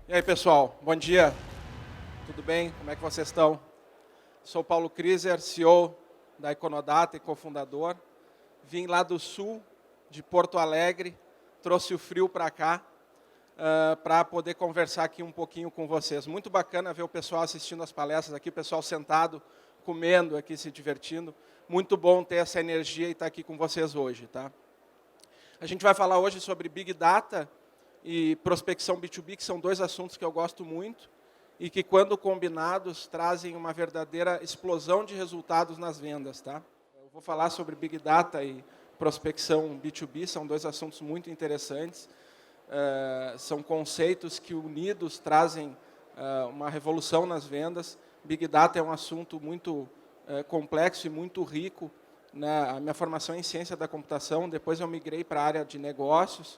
E aí, pessoal, bom dia, tudo bem? Como é que vocês estão? Sou Paulo Kriser, CEO da Econodata e cofundador. Vim lá do sul, de Porto Alegre, trouxe o frio para cá, para poder conversar aqui um pouquinho com vocês. Muito bacana ver o pessoal assistindo as palestras aqui, o pessoal sentado, comendo aqui, se divertindo. Muito bom ter essa energia e estar aqui com vocês hoje, tá? A gente vai falar hoje sobre Big Data e prospecção B2B, que são dois assuntos que eu gosto muito e que, quando combinados, trazem uma verdadeira explosão de resultados nas vendas. Tá? Eu vou falar sobre Big Data e prospecção B2B, são dois assuntos muito interessantes. São conceitos que, unidos, trazem uma revolução nas vendas. Big Data é um assunto muito complexo e muito rico. A minha formação é em ciência da computação, depois eu migrei para a área de negócios,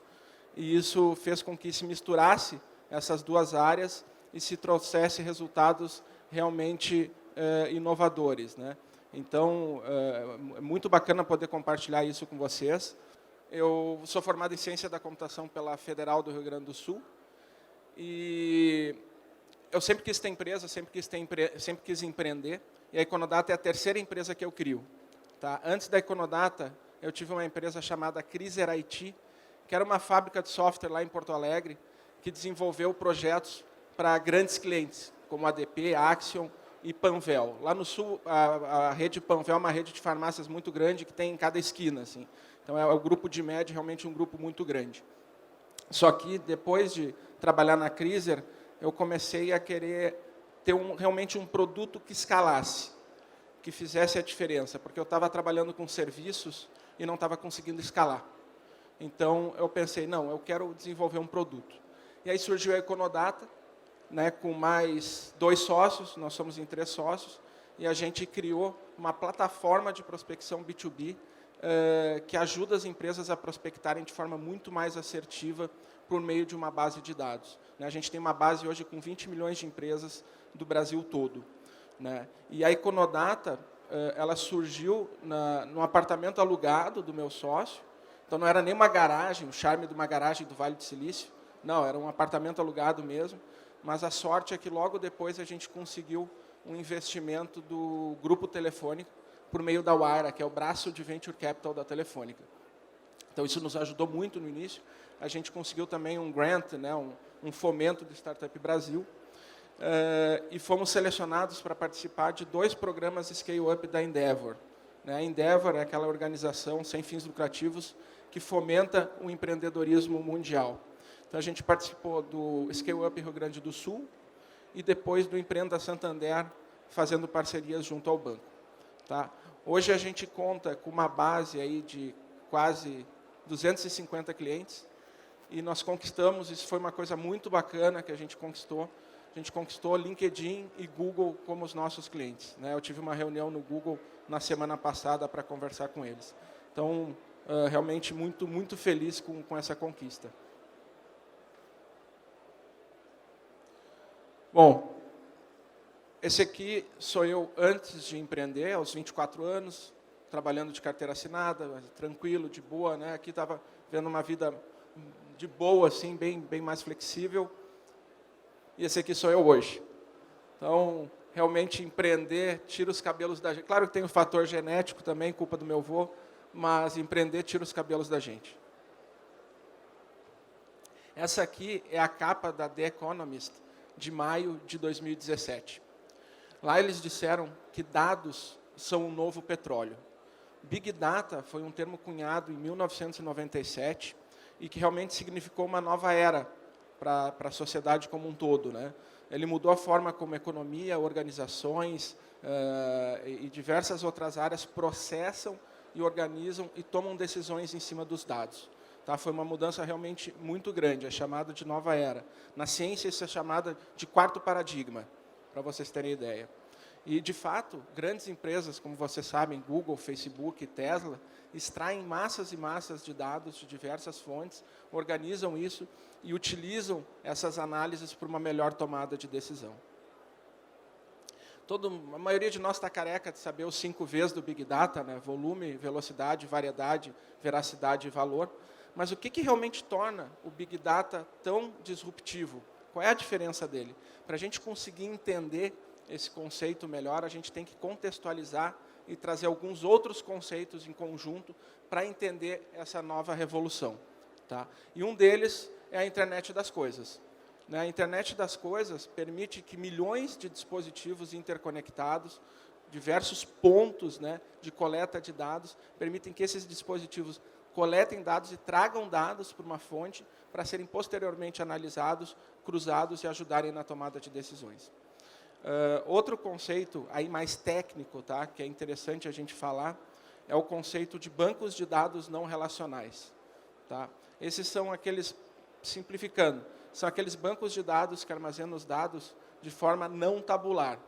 e isso fez com que se misturasse essas duas áreas e se trouxesse resultados realmente inovadores. Né? Então, é muito bacana poder compartilhar isso com vocês. Eu sou formado em ciência da computação pela Federal do Rio Grande do Sul, e eu sempre quis ter empresa, sempre quis empreender, e a Econodata é a terceira empresa que eu crio. Tá? Antes da Econodata, eu tive uma empresa chamada Kriser IT, que era uma fábrica de software lá em Porto Alegre, que desenvolveu projetos para grandes clientes, como ADP, Axion e Panvel. Lá no sul, a rede Panvel é uma rede de farmácias muito grande, que tem em cada esquina. Assim. Então, é o grupo de média, realmente um grupo muito grande. Só que, depois de trabalhar na Kriser, eu comecei a querer ter realmente um produto que escalasse, que fizesse a diferença, porque eu estava trabalhando com serviços e não estava conseguindo escalar. Então, eu pensei, não, eu quero desenvolver um produto. E aí surgiu a Econodata, né, com mais 2 sócios, nós somos em 3 sócios, e a gente criou uma plataforma de prospecção B2B que ajuda as empresas a prospectarem de forma muito mais assertiva por meio de uma base de dados. Né, a gente tem uma base hoje com 20 milhões de empresas do Brasil todo. Né, e a Econodata, ela surgiu num apartamento alugado do meu sócio. Então, não era nem uma garagem, o charme de uma garagem do Vale do Silício. Não, era um apartamento alugado mesmo. Mas a sorte é que, logo depois, a gente conseguiu um investimento do Grupo Telefônica por meio da Wire, que é o braço de Venture Capital da Telefônica. Então, isso nos ajudou muito no início. A gente conseguiu também um grant, né, um fomento do Startup Brasil. E fomos selecionados para participar de 2 programas Scale-Up da Endeavor. A Endeavor é aquela organização sem fins lucrativos que fomenta o empreendedorismo mundial. Então, a gente participou do Scale Up Rio Grande do Sul e depois do Empreenda Santander, fazendo parcerias junto ao banco. Tá? Hoje, a gente conta com uma base aí de quase 250 clientes e nós conquistamos, isso foi uma coisa muito bacana que a gente conquistou LinkedIn e Google como os nossos clientes. Né? Eu tive uma reunião no Google na semana passada para conversar com eles. Então, realmente muito, muito feliz com essa conquista. Bom, esse aqui sou eu antes de empreender, aos 24 anos, trabalhando de carteira assinada, tranquilo, de boa. Né? Aqui estava vendo uma vida de boa, assim, bem mais flexível. E esse aqui sou eu hoje. Então, realmente empreender tira os cabelos da gente. Claro que tem o fator genético também, culpa do meu avô, mas empreender tira os cabelos da gente. Essa aqui é a capa da The Economist, de maio de 2017. Lá eles disseram que dados são o novo petróleo. Big Data foi um termo cunhado em 1997 e que realmente significou uma nova era para a sociedade como um todo. Né? Ele mudou a forma como a economia, organizações e diversas outras áreas processam e organizam e tomam decisões em cima dos dados. Tá? Foi uma mudança realmente muito grande, é chamada de nova era. Na ciência, isso é chamada de quarto paradigma, para vocês terem ideia. E, de fato, grandes empresas, como vocês sabem, Google, Facebook, Tesla, extraem massas e massas de dados de diversas fontes, organizam isso e utilizam essas análises para uma melhor tomada de decisão. A maioria de nós está careca de saber os 5 Vs do Big Data, né? Volume, velocidade, variedade, veracidade e valor. Mas o que realmente torna o Big Data tão disruptivo? Qual é a diferença dele? Para a gente conseguir entender esse conceito melhor, a gente tem que contextualizar e trazer alguns outros conceitos em conjunto para entender essa nova revolução. Tá? E um deles é a internet das coisas. A internet das coisas permite que milhões de dispositivos interconectados, diversos pontos, né, de coleta de dados, permitem que esses dispositivos coletem dados e tragam dados para uma fonte para serem posteriormente analisados, cruzados e ajudarem na tomada de decisões. Outro conceito aí mais técnico, tá, que é interessante a gente falar, é o conceito de bancos de dados não relacionais. Tá? Esses são aqueles, simplificando, são aqueles bancos de dados que armazenam os dados de forma não tabular.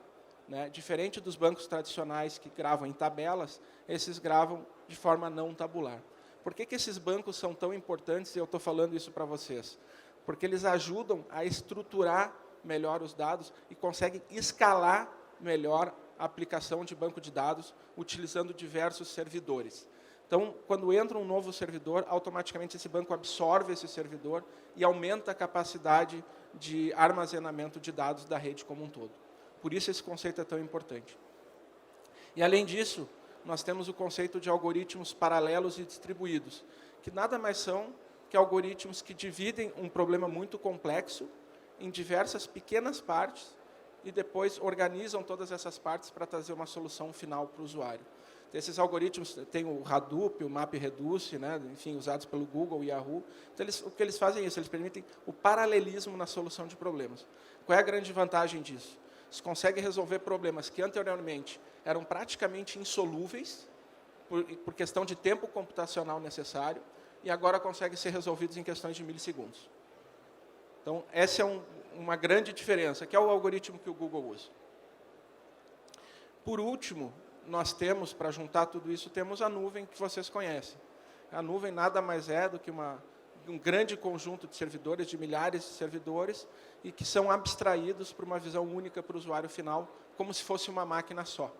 Né? Diferente dos bancos tradicionais que gravam em tabelas, esses gravam de forma não tabular. Por que esses bancos são tão importantes e eu estou falando isso para vocês? Porque eles ajudam a estruturar melhor os dados e conseguem escalar melhor a aplicação de banco de dados utilizando diversos servidores. Então, quando entra um novo servidor, automaticamente esse banco absorve esse servidor e aumenta a capacidade de armazenamento de dados da rede como um todo. Por isso esse conceito é tão importante. E, além disso, nós temos o conceito de algoritmos paralelos e distribuídos, que nada mais são que algoritmos que dividem um problema muito complexo em diversas pequenas partes e depois organizam todas essas partes para trazer uma solução final para o usuário. Esses algoritmos, tem o Hadoop, o MapReduce, né, enfim, usados pelo Google e Yahoo. Então, o que eles fazem é isso, eles permitem o paralelismo na solução de problemas. Qual é a grande vantagem disso? Eles conseguem resolver problemas que anteriormente eram praticamente insolúveis, por questão de tempo computacional necessário, e agora conseguem ser resolvidos em questões de milissegundos. Então, essa é uma grande diferença, que é o algoritmo que o Google usa. Por último, nós temos, para juntar tudo isso, temos a nuvem que vocês conhecem. A nuvem nada mais é do que um grande conjunto de servidores, de milhares de servidores, e que são abstraídos para uma visão única para o usuário final, como se fosse uma máquina só.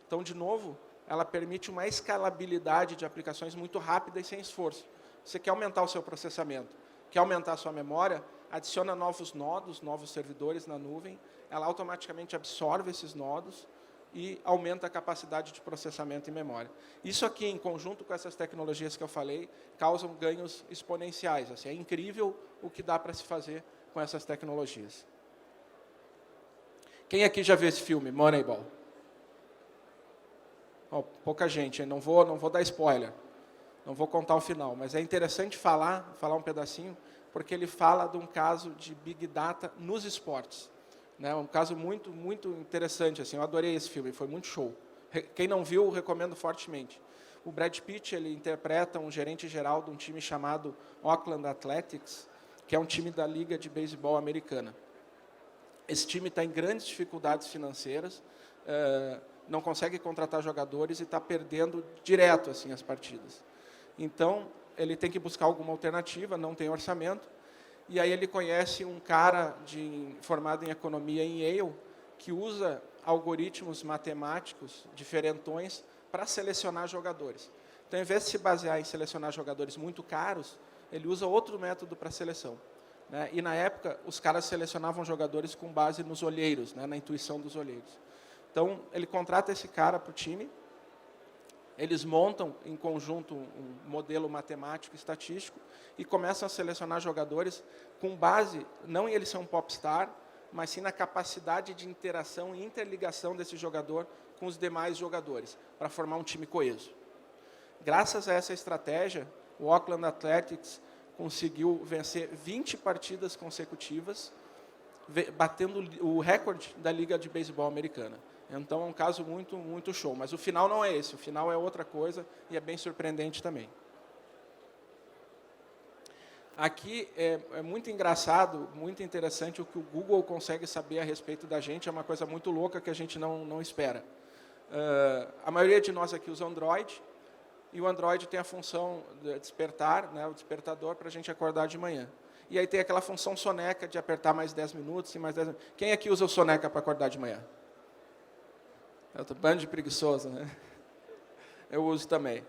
Então, de novo, ela permite uma escalabilidade de aplicações muito rápida e sem esforço. Você quer aumentar o seu processamento, quer aumentar a sua memória, adiciona novos nodos, novos servidores na nuvem, ela automaticamente absorve esses nodos e aumenta a capacidade de processamento e memória. Isso aqui, em conjunto com essas tecnologias que eu falei, causam ganhos exponenciais. Assim, é incrível o que dá para se fazer com essas tecnologias. Quem aqui já viu esse filme, Moneyball? Oh, pouca gente, não vou dar spoiler, não vou contar o final, mas é interessante falar um pedacinho, porque ele fala de um caso de Big Data nos esportes. Né, um caso muito, muito interessante. Assim, eu adorei esse filme, foi muito show. Quem não viu, recomendo fortemente. O Brad Pitt ele interpreta um gerente geral de um time chamado Oakland Athletics, que é um time da Liga de Beisebol Americana. Esse time está em grandes dificuldades financeiras, não consegue contratar jogadores e está perdendo direto assim, as partidas. Então, ele tem que buscar alguma alternativa, não tem orçamento, e aí ele conhece um cara formado em economia em Yale, que usa algoritmos matemáticos diferentões para selecionar jogadores. Então, em vez de se basear em selecionar jogadores muito caros, ele usa outro método para seleção. Né? E, na época, os caras selecionavam jogadores com base nos olheiros, né? Na intuição dos olheiros. Então, ele contrata esse cara para o time, eles montam em conjunto um modelo matemático e estatístico e começam a selecionar jogadores com base, não em ele ser um popstar, mas sim na capacidade de interação e interligação desse jogador com os demais jogadores, para formar um time coeso. Graças a essa estratégia, o Oakland Athletics conseguiu vencer 20 partidas consecutivas, batendo o recorde da Liga de Beisebol Americana. Então, é um caso muito, muito show. Mas o final não é esse, o final é outra coisa e é bem surpreendente também. Aqui é muito engraçado, muito interessante o que o Google consegue saber a respeito da gente. É uma coisa muito louca que a gente não espera. A maioria de nós aqui usa Android, e o Android tem a função de despertar, né, o despertador, para a gente acordar de manhã. E aí tem aquela função soneca de apertar mais 10 minutos e mais 10 minutos. Quem aqui usa o soneca para acordar de manhã? Eu estou bando de preguiçoso, né? Eu uso também.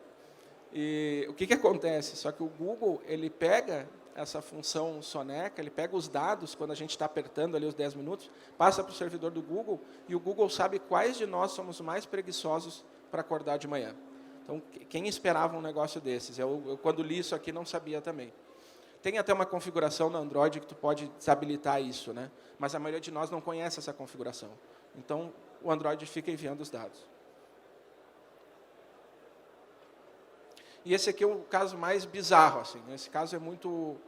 E o que acontece? Só que o Google, ele pega essa função soneca, ele pega os dados, quando a gente está apertando ali os 10 minutos, passa para o servidor do Google, e o Google sabe quais de nós somos mais preguiçosos para acordar de manhã. Então, quem esperava um negócio desses? Eu, quando li isso aqui, não sabia também. Tem até uma configuração no Android que tu pode desabilitar isso, né? Mas a maioria de nós não conhece essa configuração. Então, o Android fica enviando os dados. E esse aqui é o caso mais bizarro, assim. Esse caso é muito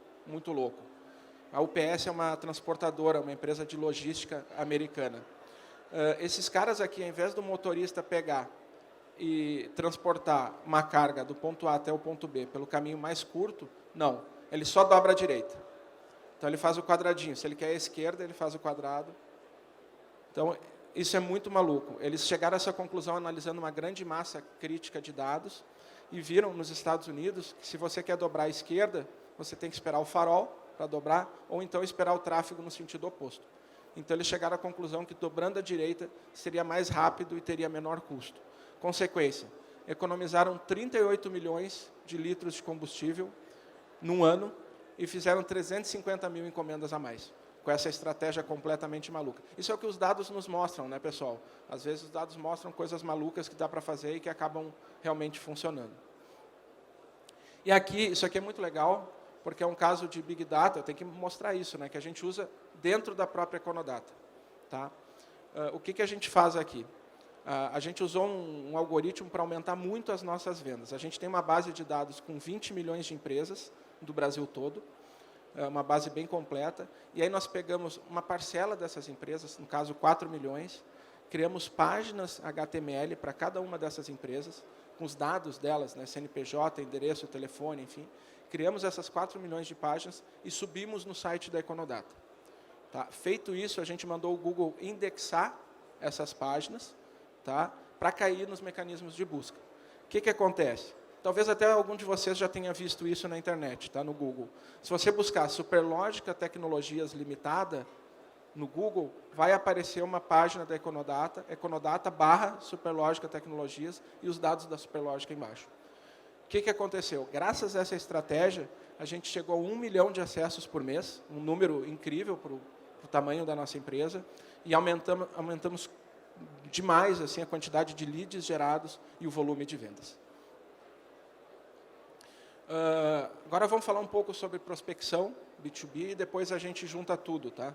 louco. A UPS é uma transportadora, uma empresa de logística americana. Esses caras aqui, ao invés do motorista pegar e transportar uma carga do ponto A até o ponto B pelo caminho mais curto, não. Ele só dobra à direita. Então, ele faz o quadradinho. Se ele quer a esquerda, ele faz o quadrado. Então, isso é muito maluco. Eles chegaram a essa conclusão analisando uma grande massa crítica de dados e viram nos Estados Unidos que se você quer dobrar à esquerda, você tem que esperar o farol para dobrar, ou então esperar o tráfego no sentido oposto. Então, eles chegaram à conclusão que dobrando à direita seria mais rápido e teria menor custo. Consequência, economizaram 38 milhões de litros de combustível num ano e fizeram 350 mil encomendas a mais, com essa estratégia completamente maluca. Isso é o que os dados nos mostram, né, pessoal? Às vezes os dados mostram coisas malucas que dá para fazer e que acabam realmente funcionando. E aqui, isso aqui é muito legal, porque é um caso de Big Data, eu tenho que mostrar isso, né, que a gente usa dentro da própria Econodata. Tá? O que a gente faz aqui? A gente usou um algoritmo para aumentar muito as nossas vendas. A gente tem uma base de dados com 20 milhões de empresas do Brasil todo, uma base bem completa, e aí nós pegamos uma parcela dessas empresas, no caso 4 milhões, criamos páginas HTML para cada uma dessas empresas, com os dados delas, né, CNPJ, endereço, telefone, enfim. Criamos essas 4 milhões de páginas e subimos no site da Econodata. Tá? Feito isso, a gente mandou o Google indexar essas páginas, tá? Para cair nos mecanismos de busca. O que acontece? Talvez até algum de vocês já tenha visto isso na internet, tá? No Google. Se você buscar Superlógica Tecnologias Limitada, no Google, vai aparecer uma página da Econodata, Econodata/Superlógica Tecnologias, e os dados da Superlógica embaixo. O que aconteceu? Graças a essa estratégia, a gente chegou a 1 milhão de acessos por mês, um número incrível para o tamanho da nossa empresa, e aumentamos demais assim, a quantidade de leads gerados e o volume de vendas. Agora vamos falar um pouco sobre prospecção, B2B, e depois a gente junta tudo. Tá?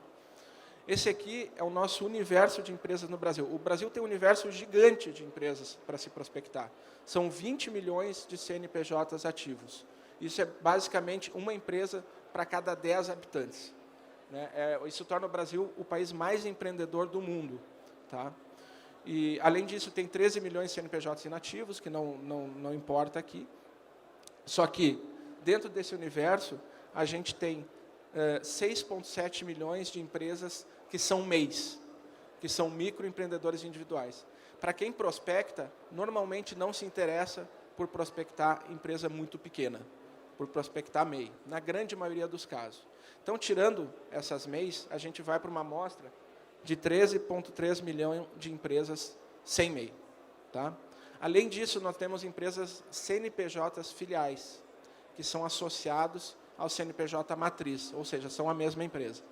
Esse aqui é o nosso universo de empresas no Brasil. O Brasil tem um universo gigante de empresas para se prospectar. São 20 milhões de CNPJs ativos. Isso é basicamente uma empresa para cada 10 habitantes. Né? Isso torna o Brasil o país mais empreendedor do mundo. Tá? E, além disso, tem 13 milhões de CNPJs inativos, que não importa aqui. Só que, dentro desse universo, a gente tem 6,7 milhões de empresas que são MEIs, que são microempreendedores individuais. Para quem prospecta, normalmente não se interessa por prospectar empresa muito pequena, por prospectar MEI, na grande maioria dos casos. Então, tirando essas MEIs, a gente vai para uma amostra de 13,3 milhões de empresas sem MEI. Tá? Além disso, nós temos empresas CNPJs filiais, que são associados ao CNPJ matriz, ou seja, são a mesma empresa.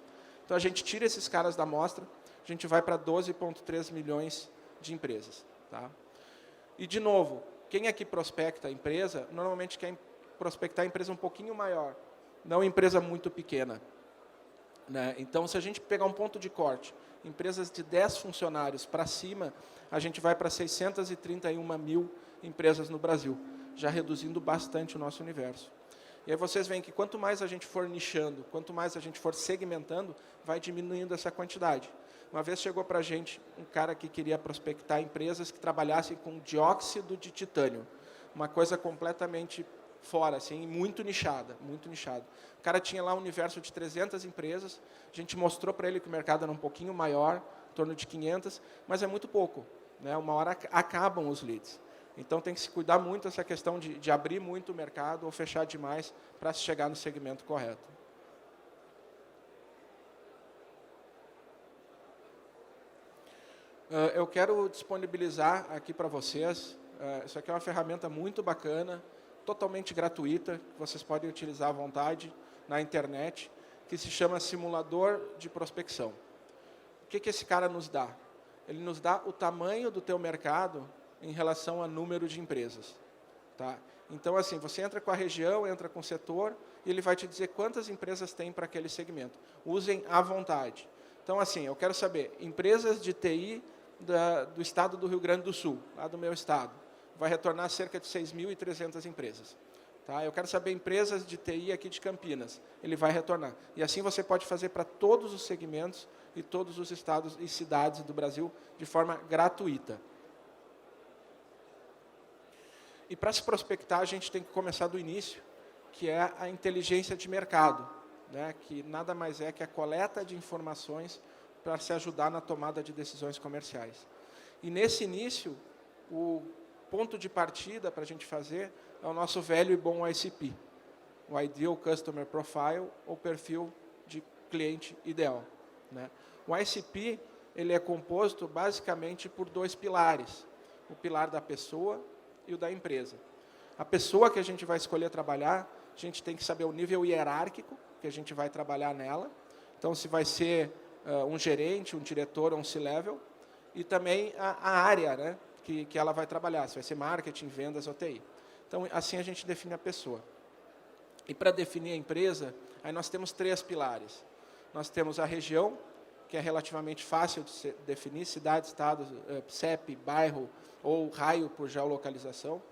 Então, a gente tira esses caras da amostra, a gente vai para 12,3 milhões de empresas. Tá? E, de novo, quem aqui prospecta a empresa, normalmente quer prospectar a empresa um pouquinho maior, não empresa muito pequena. Né? Então, se a gente pegar um ponto de corte, empresas de 10 funcionários para cima, a gente vai para 631 mil empresas no Brasil, já reduzindo bastante o nosso universo. E aí vocês veem que quanto mais a gente for nichando, quanto mais a gente for segmentando, vai diminuindo essa quantidade. Uma vez chegou para a gente um cara que queria prospectar empresas que trabalhassem com dióxido de titânio, uma coisa completamente fora, assim, muito nichada, muito nichado. O cara tinha lá um universo de 300 empresas, a gente mostrou para ele que o mercado era um pouquinho maior, em torno de 500, mas é muito pouco. Né? Uma hora acabam os leads. Então, tem que se cuidar muito dessa questão de abrir muito o mercado ou fechar demais para se chegar no segmento correto. Eu quero disponibilizar aqui para vocês, isso aqui é uma ferramenta muito bacana, totalmente gratuita, que vocês podem utilizar à vontade, na internet, que se chama simulador de prospecção. O que esse cara nos dá? Ele nos dá o tamanho do teu mercado em relação ao número de empresas. Tá? Então, assim, você entra com a região, entra com o setor, e ele vai te dizer quantas empresas tem para aquele segmento. Usem à vontade. Então, assim, eu quero saber, empresas de TI do estado do Rio Grande do Sul, lá do meu estado, vai retornar cerca de 6.300 empresas. Tá? Eu quero saber empresas de TI aqui de Campinas, ele vai retornar. E assim você pode fazer para todos os segmentos e todos os estados e cidades do Brasil de forma gratuita. E para se prospectar, a gente tem que começar do início, que é a inteligência de mercado, né? Que nada mais é que a coleta de informações para se ajudar na tomada de decisões comerciais. E nesse início, o ponto de partida para a gente fazer é o nosso velho e bom ICP, o Ideal Customer Profile, ou perfil de cliente ideal, né? O ICP ele é composto basicamente por dois pilares, o pilar da pessoa e o da empresa. A pessoa que a gente vai escolher trabalhar, a gente tem que saber o nível hierárquico que a gente vai trabalhar nela. Então, se vai ser um gerente, um diretor ou um C-level, e também a área, né, que ela vai trabalhar, se vai ser marketing, vendas ou TI. Então, assim a gente define a pessoa. E para definir a empresa, aí nós temos três pilares. Nós temos a região, que é relativamente fácil de se definir, cidade, estado, CEP, bairro ou raio por geolocalização.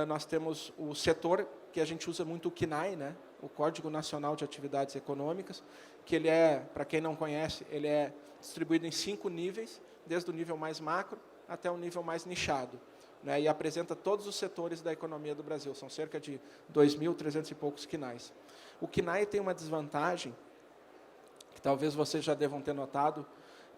Nós temos o setor, que a gente usa muito o CNAE, né? O Código Nacional de Atividades Econômicas, que ele é, para quem não conhece, ele é distribuído em 5 níveis, desde o nível mais macro até o nível mais nichado, né? E apresenta todos os setores da economia do Brasil. São cerca de 2.300 e poucos CNAEs. O CNAE tem uma desvantagem, que talvez vocês já devam ter notado,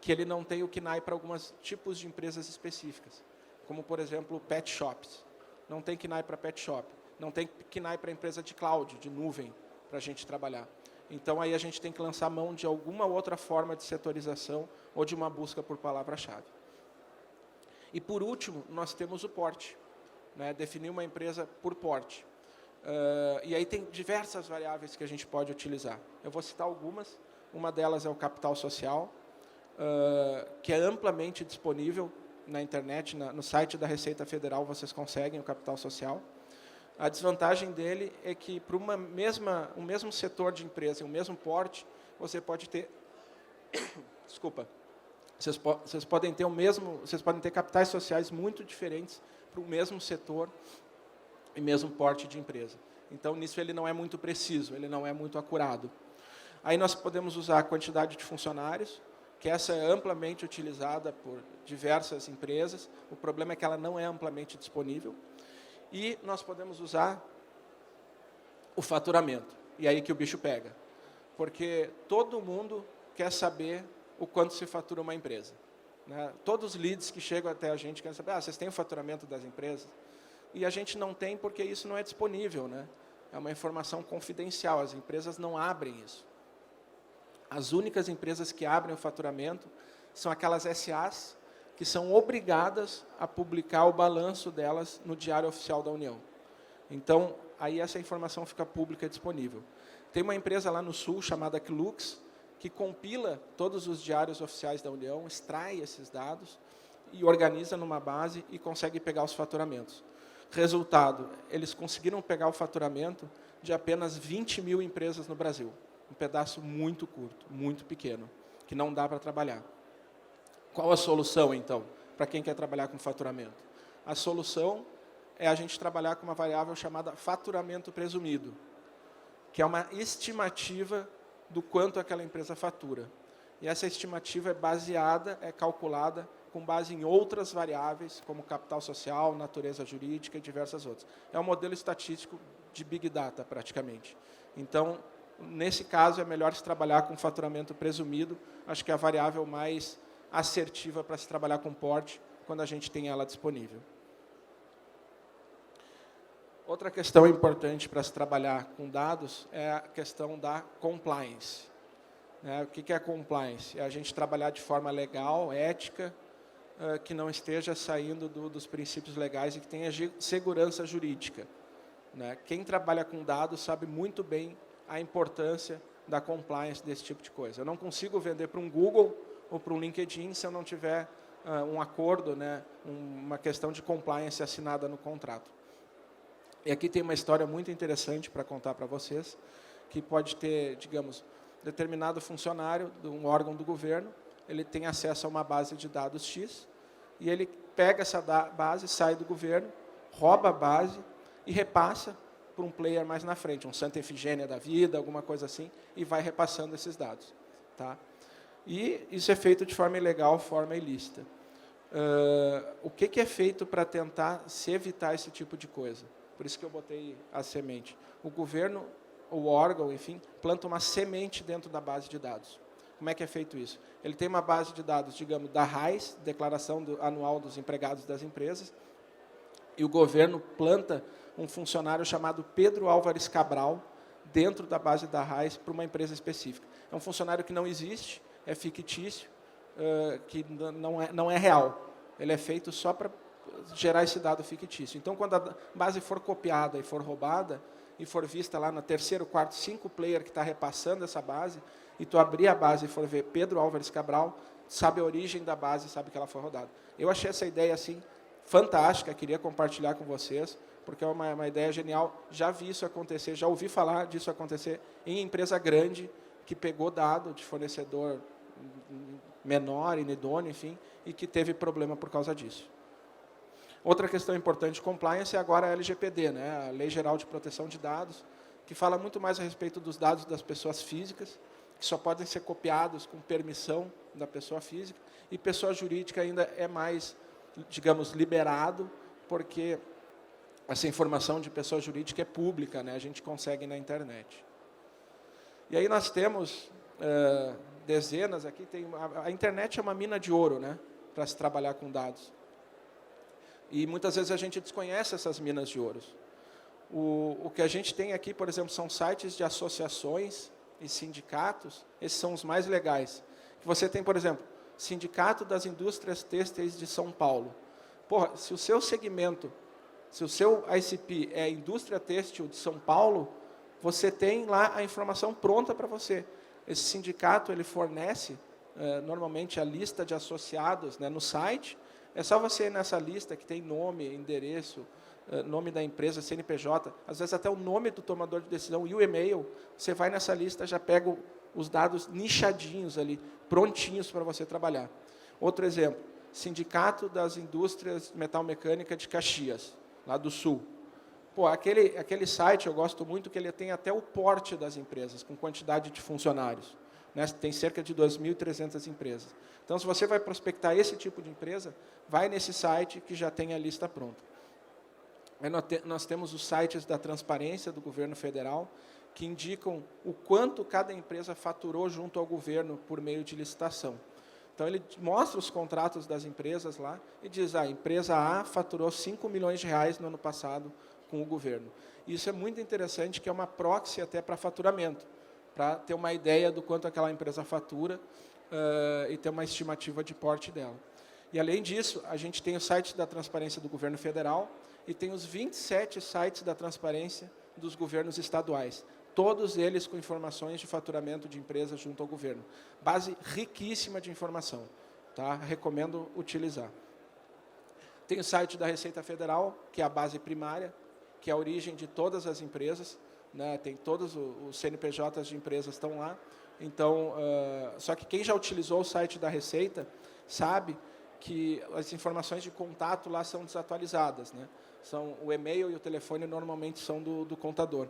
que ele não tem o CNAE para alguns tipos de empresas específicas, como, por exemplo, pet shops. Não tem CNAE para pet shop. Não tem CNAE para empresa de cloud, de nuvem, para a gente trabalhar. Então, aí a gente tem que lançar mão de alguma outra forma de setorização ou de uma busca por palavra-chave. E, por último, nós temos o porte, né? Definir uma empresa por porte. E aí tem diversas variáveis que a gente pode utilizar. Eu vou citar algumas. Uma delas é o capital social, que é amplamente disponível na internet, no site da Receita Federal, vocês conseguem o capital social. A desvantagem dele é que, para o mesmo setor de empresa e o mesmo porte, você pode ter... Desculpa. Vocês podem ter capitais sociais muito diferentes para o mesmo setor e mesmo porte de empresa. Então, nisso ele não é muito preciso, ele não é muito acurado. Aí nós podemos usar a quantidade de funcionários, que essa é amplamente utilizada por diversas empresas. O problema é que ela não é amplamente disponível. E nós podemos usar o faturamento. E aí que o bicho pega. Porque todo mundo quer saber o quanto se fatura uma empresa, né? Todos os leads que chegam até a gente querem saber, vocês têm o faturamento das empresas? E a gente não tem porque isso não é disponível, né? É uma informação confidencial, as empresas não abrem isso. As únicas empresas que abrem o faturamento são aquelas SAs que são obrigadas a publicar o balanço delas no Diário Oficial da União. Então, aí essa informação fica pública e disponível. Tem uma empresa lá no Sul, chamada Klux, que compila todos os diários oficiais da União, extrai esses dados e organiza numa base e consegue pegar os faturamentos. Resultado, eles conseguiram pegar o faturamento de apenas 20 mil empresas no Brasil. Um pedaço muito curto, muito pequeno, que não dá para trabalhar. Qual a solução, então, para quem quer trabalhar com faturamento? A solução é a gente trabalhar com uma variável chamada faturamento presumido, que é uma estimativa do quanto aquela empresa fatura. E essa estimativa é calculada com base em outras variáveis, como capital social, natureza jurídica e diversas outras. É um modelo estatístico de Big Data, praticamente. Então, nesse caso, é melhor se trabalhar com faturamento presumido. Acho que é a variável mais assertiva para se trabalhar com porte, quando a gente tem ela disponível. Outra questão importante para se trabalhar com dados é a questão da compliance. O que é compliance? É a gente trabalhar de forma legal, ética, que não esteja saindo dos princípios legais e que tenha segurança jurídica. Quem trabalha com dados sabe muito bem a importância da compliance desse tipo de coisa. Eu não consigo vender para um Google ou para um LinkedIn se eu não tiver um acordo, né, uma questão de compliance assinada no contrato. E aqui tem uma história muito interessante para contar para vocês, que pode ter, digamos, determinado funcionário de um órgão do governo, ele tem acesso a uma base de dados X, e ele pega essa base, sai do governo, rouba a base e repassa para um player mais na frente, um Santa Efigênia da vida, alguma coisa assim, e vai repassando esses dados. Tá? E isso é feito de forma ilegal, forma ilícita. O que é feito para tentar se evitar esse tipo de coisa? Por isso que eu botei a semente. O governo, o órgão, enfim, planta uma semente dentro da base de dados. Como é que é feito isso? Ele tem uma base de dados, digamos, da RAIS, Declaração Anual dos Empregados das Empresas, e o governo planta um funcionário chamado Pedro Álvares Cabral dentro da base da RAIS para uma empresa específica. É um funcionário que não existe, é fictício, que não é real. Ele é feito só para gerar esse dado fictício. Então, quando a base for copiada e for roubada, e for vista lá no terceiro, quarto, 5 player que está repassando essa base, e tu abrir a base e for ver Pedro Álvares Cabral, sabe a origem da base, sabe que ela foi rodada. Eu achei essa ideia assim fantástica, queria compartilhar com vocês, porque é uma ideia genial. Já vi isso acontecer, já ouvi falar disso acontecer em empresa grande, que pegou dado de fornecedor menor, inidôneo, enfim, e que teve problema por causa disso. Outra questão importante de compliance é agora a LGPD, né, a Lei Geral de Proteção de Dados, que fala muito mais a respeito dos dados das pessoas físicas, que só podem ser copiados com permissão da pessoa física, e pessoa jurídica ainda é mais, digamos, liberado, porque essa informação de pessoa jurídica é pública, né, a gente consegue na internet. E aí nós temos dezenas aqui, a internet é uma mina de ouro, né, para se trabalhar com dados. E muitas vezes a gente desconhece essas minas de ouro. O que a gente tem aqui, por exemplo, são sites de associações e sindicatos, esses são os mais legais. Você tem, por exemplo, Sindicato das Indústrias Têxteis de São Paulo. Porra, se o seu segmento, se o seu ICP é Indústria Têxtil de São Paulo, você tem lá a informação pronta para você. Esse sindicato ele fornece, normalmente, a lista de associados, né, no site. É só você ir nessa lista que tem nome, endereço, nome da empresa, CNPJ, às vezes até o nome do tomador de decisão e o e-mail. Você vai nessa lista, já pega os dados nichadinhos ali, prontinhos para você trabalhar. Outro exemplo, Sindicato das Indústrias Metalmecânica de Caxias, lá do Sul. Pô, aquele site eu gosto muito que ele tem até o porte das empresas, com quantidade de funcionários. Né? Tem cerca de 2.300 empresas. Então, se você vai prospectar esse tipo de empresa, vai nesse site que já tem a lista pronta. Aí nós temos os sites da transparência do governo federal, que indicam o quanto cada empresa faturou junto ao governo por meio de licitação. Então, ele mostra os contratos das empresas lá e diz, a empresa A faturou 5 milhões de reais no ano passado com o governo. Isso é muito interessante, que é uma proxy até para faturamento, para ter uma ideia do quanto aquela empresa fatura e ter uma estimativa de porte dela. E, além disso, a gente tem o site da transparência do governo federal e tem os 27 sites da transparência dos governos estaduais, todos eles com informações de faturamento de empresas junto ao governo. Base riquíssima de informação, tá? Recomendo utilizar. Tem o site da Receita Federal, que é a base primária, que é a origem de todas as empresas, né? Tem todos os CNPJs de empresas estão lá. Então, só que quem já utilizou o site da Receita sabe que as informações de contato lá são desatualizadas, né? O e-mail e o telefone normalmente são do contador.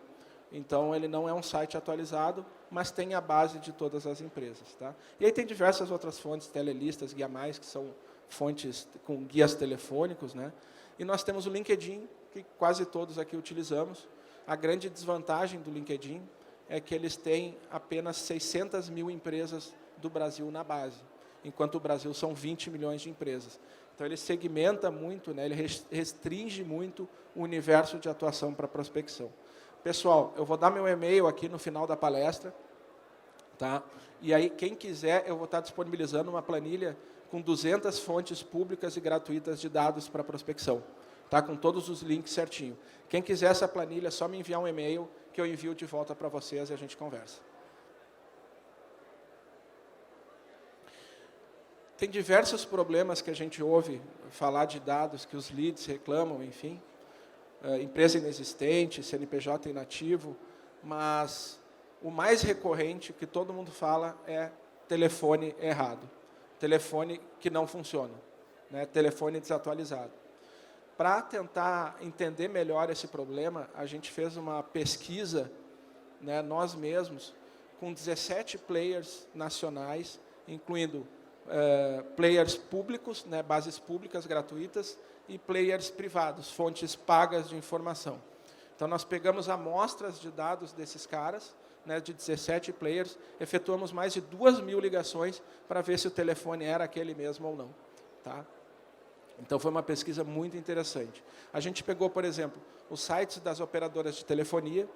Então, ele não é um site atualizado, mas tem a base de todas as empresas. Tá? E aí tem diversas outras fontes, telelistas, Guia Mais, que são fontes com guias telefônicos. Né? E nós temos o LinkedIn, que quase todos aqui utilizamos. A grande desvantagem do LinkedIn é que eles têm apenas 600 mil empresas do Brasil na base, enquanto o Brasil são 20 milhões de empresas. Então, ele segmenta muito, né? Ele restringe muito o universo de atuação para prospecção. Pessoal, eu vou dar meu e-mail aqui no final da palestra, tá? E aí, quem quiser, eu vou estar disponibilizando uma planilha com 200 fontes públicas e gratuitas de dados para prospecção, tá? Com todos os links certinho. Quem quiser essa planilha, é só me enviar um e-mail, que eu envio de volta para vocês e a gente conversa. Tem diversos problemas que a gente ouve falar de dados, que os leads reclamam, enfim. Empresa inexistente, CNPJ inativo, mas o mais recorrente que todo mundo fala é telefone errado, telefone que não funciona, né? Telefone desatualizado. Para tentar entender melhor esse problema, a gente fez uma pesquisa, né, nós mesmos, com 17 players nacionais, incluindo players públicos, né, bases públicas gratuitas, e players privados, fontes pagas de informação. Então, nós pegamos amostras de dados desses caras, né, de 17 players, efetuamos mais de 2.000 ligações para ver se o telefone era aquele mesmo ou não. Tá? Então, foi uma pesquisa muito interessante. A gente pegou, por exemplo, os sites das operadoras de telefonia,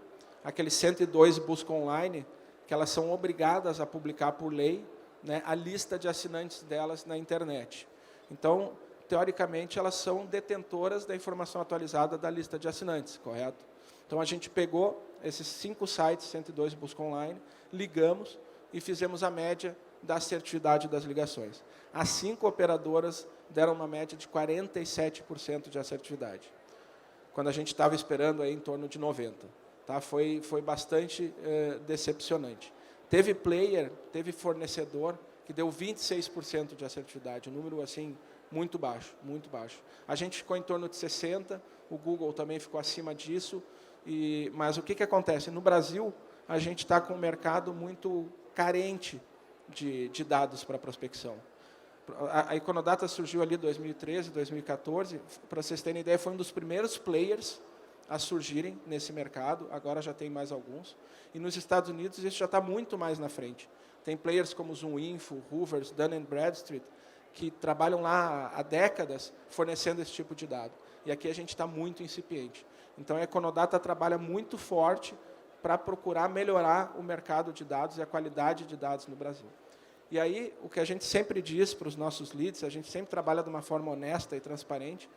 aqueles 102 busca online, que elas são obrigadas a publicar por lei, né, a lista de assinantes delas na internet. Então, teoricamente, elas são detentoras da informação atualizada da lista de assinantes, correto? Então, a gente pegou esses 5 sites, 102 busca online, ligamos e fizemos a média da assertividade das ligações. As 5 operadoras deram uma média de 47% de assertividade, quando a gente estava esperando aí em torno de 90%. Tá? Foi bastante decepcionante. Teve player, teve fornecedor que deu 26% de assertividade, um número assim muito baixo, muito baixo. A gente ficou em torno de 60%, o Google também ficou acima disso, mas o que acontece? No Brasil, a gente está com um mercado muito carente de dados para prospecção. A Econodata surgiu ali em 2013, 2014, para vocês terem ideia, foi um dos primeiros players a surgirem nesse mercado, agora já tem mais alguns, e nos Estados Unidos isso já está muito mais na frente. Tem players como ZoomInfo, Hoovers, Dun & Bradstreet, que trabalham lá há décadas fornecendo esse tipo de dado. E aqui a gente está muito incipiente. Então, a Econodata trabalha muito forte para procurar melhorar o mercado de dados e a qualidade de dados no Brasil. E aí, o que a gente sempre diz para os nossos leads, a gente sempre trabalha de uma forma honesta e transparente,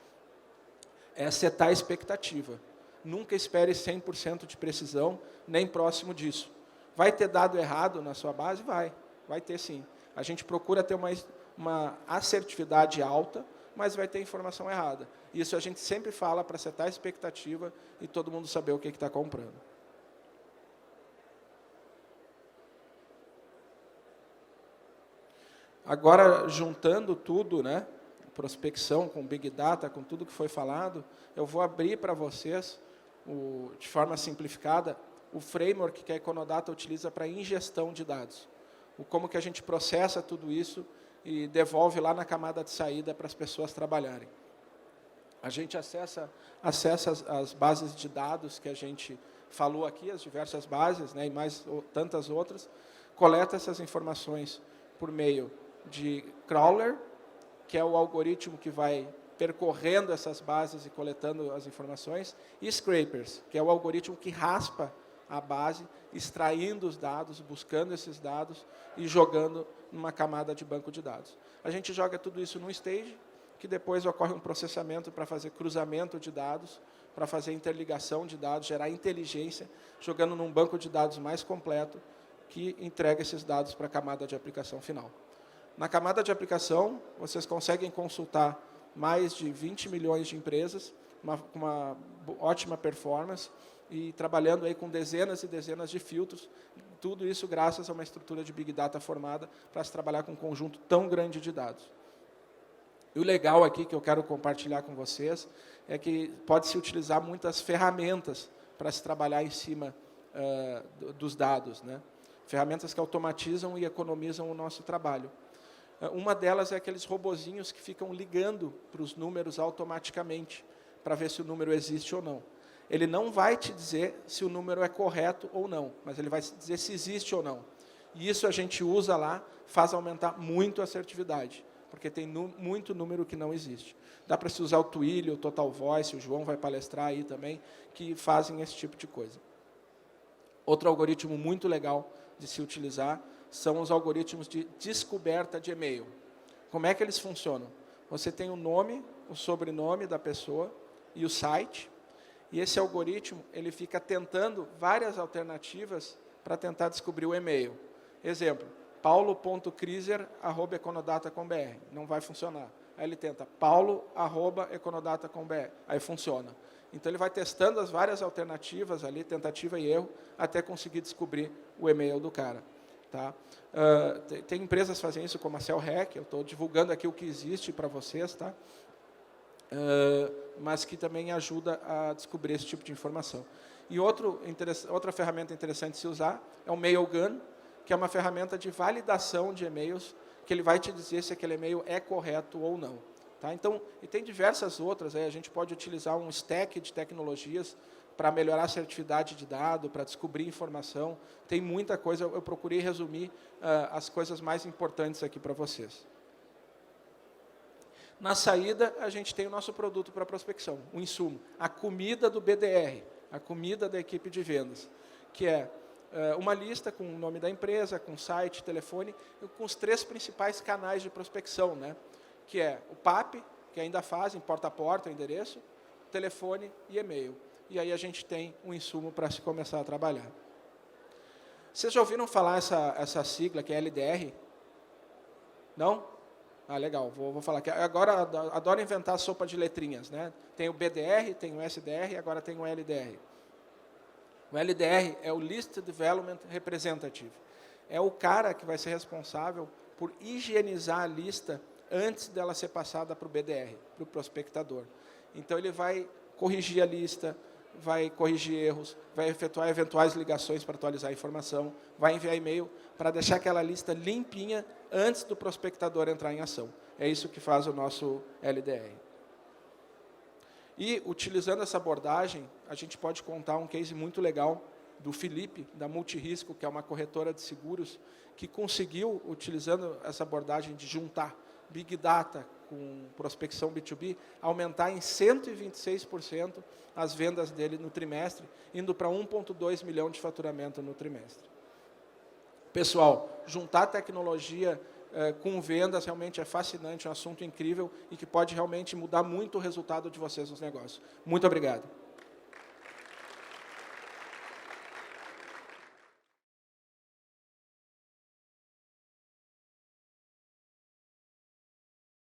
é setar a expectativa. Nunca espere 100% de precisão, nem próximo disso. Vai ter dado errado na sua base? Vai ter sim. A gente procura ter uma assertividade alta, mas vai ter informação errada. Isso a gente sempre fala para setar a expectativa e todo mundo saber o que está comprando. Agora, juntando tudo, né, prospecção com Big Data, com tudo que foi falado, eu vou abrir para vocês, de forma simplificada, o framework que a Econodata utiliza para ingestão de dados. Como que a gente processa tudo isso e devolve lá na camada de saída para as pessoas trabalharem. A gente acessa as bases de dados que a gente falou aqui, as diversas bases, né, e mais tantas outras, coleta essas informações por meio de crawler, que é o algoritmo que vai percorrendo essas bases e coletando as informações, e scrapers, que é o algoritmo que raspa a base, extraindo os dados, buscando esses dados e jogando numa camada de banco de dados. A gente joga tudo isso num stage, que depois ocorre um processamento para fazer cruzamento de dados, para fazer interligação de dados, gerar inteligência, jogando num banco de dados mais completo, que entrega esses dados para a camada de aplicação final. Na camada de aplicação, vocês conseguem consultar mais de 20 milhões de empresas, com uma ótima performance, e trabalhando aí com dezenas e dezenas de filtros, tudo isso graças a uma estrutura de Big Data formada para se trabalhar com um conjunto tão grande de dados. E o legal aqui que eu quero compartilhar com vocês é que pode-se utilizar muitas ferramentas para se trabalhar em cima dos dados, né? Ferramentas que automatizam e economizam o nosso trabalho. Uma delas é aqueles robozinhos que ficam ligando para os números automaticamente, para ver se o número existe ou não. Ele não vai te dizer se o número é correto ou não, mas ele vai dizer se existe ou não. E isso a gente usa lá, faz aumentar muito a assertividade, porque tem muito número que não existe. Dá para se usar o Twilio, o Total Voice, o João vai palestrar aí também, que fazem esse tipo de coisa. Outro algoritmo muito legal de se utilizar são os algoritmos de descoberta de e-mail. Como é que eles funcionam? Você tem o nome, o sobrenome da pessoa e o site, E esse algoritmo, ele fica tentando várias alternativas para tentar descobrir o e-mail. Exemplo, paulo.kriser@econodata.com.br. Não vai funcionar. Aí ele tenta paulo@econodata.com.br. Aí funciona. Então, ele vai testando as várias alternativas ali, tentativa e erro, até conseguir descobrir o e-mail do cara. Tá? Tem empresas que fazem isso, como a CellRec, eu estou divulgando aqui o que existe para vocês, tá? Mas que também ajuda a descobrir esse tipo de informação. E outra ferramenta interessante de se usar é o Mailgun, que é uma ferramenta de validação de e-mails, que ele vai te dizer se aquele e-mail é correto ou não. Tá? Então, e tem diversas outras, a gente pode utilizar um stack de tecnologias para melhorar a assertividade de dado, para descobrir informação. Tem muita coisa, eu procurei resumir as coisas mais importantes aqui para vocês. Na saída, a gente tem o nosso produto para prospecção, o insumo, a comida do BDR, a comida da equipe de vendas, que é uma lista com o nome da empresa, com site, telefone, e com os 3 principais canais de prospecção, né? Que é o PAP, que ainda fazem porta a porta, o endereço, telefone e e-mail. E aí a gente tem um insumo para se começar a trabalhar. Vocês já ouviram falar essa sigla, que é LDR? Não? Ah, legal, vou falar aqui. Agora, adoro inventar sopa de letrinhas, né? Tem o BDR, tem o SDR, agora tem o LDR. O LDR é o List Development Representative. É o cara que vai ser responsável por higienizar a lista antes dela ser passada para o BDR, para o prospectador. Então, ele vai corrigir a lista, vai corrigir erros, vai efetuar eventuais ligações para atualizar a informação, vai enviar e-mail para deixar aquela lista limpinha antes do prospectador entrar em ação. É isso que faz o nosso LDR. E, utilizando essa abordagem, a gente pode contar um case muito legal do Felipe, da Multirisco, que é uma corretora de seguros, que conseguiu, utilizando essa abordagem de juntar Big Data com prospecção B2B, aumentar em 126% as vendas dele no trimestre, indo para 1,2 milhão de faturamento no trimestre. Pessoal, juntar tecnologia com vendas realmente é fascinante, é um assunto incrível e que pode realmente mudar muito o resultado de vocês nos negócios. Muito obrigado.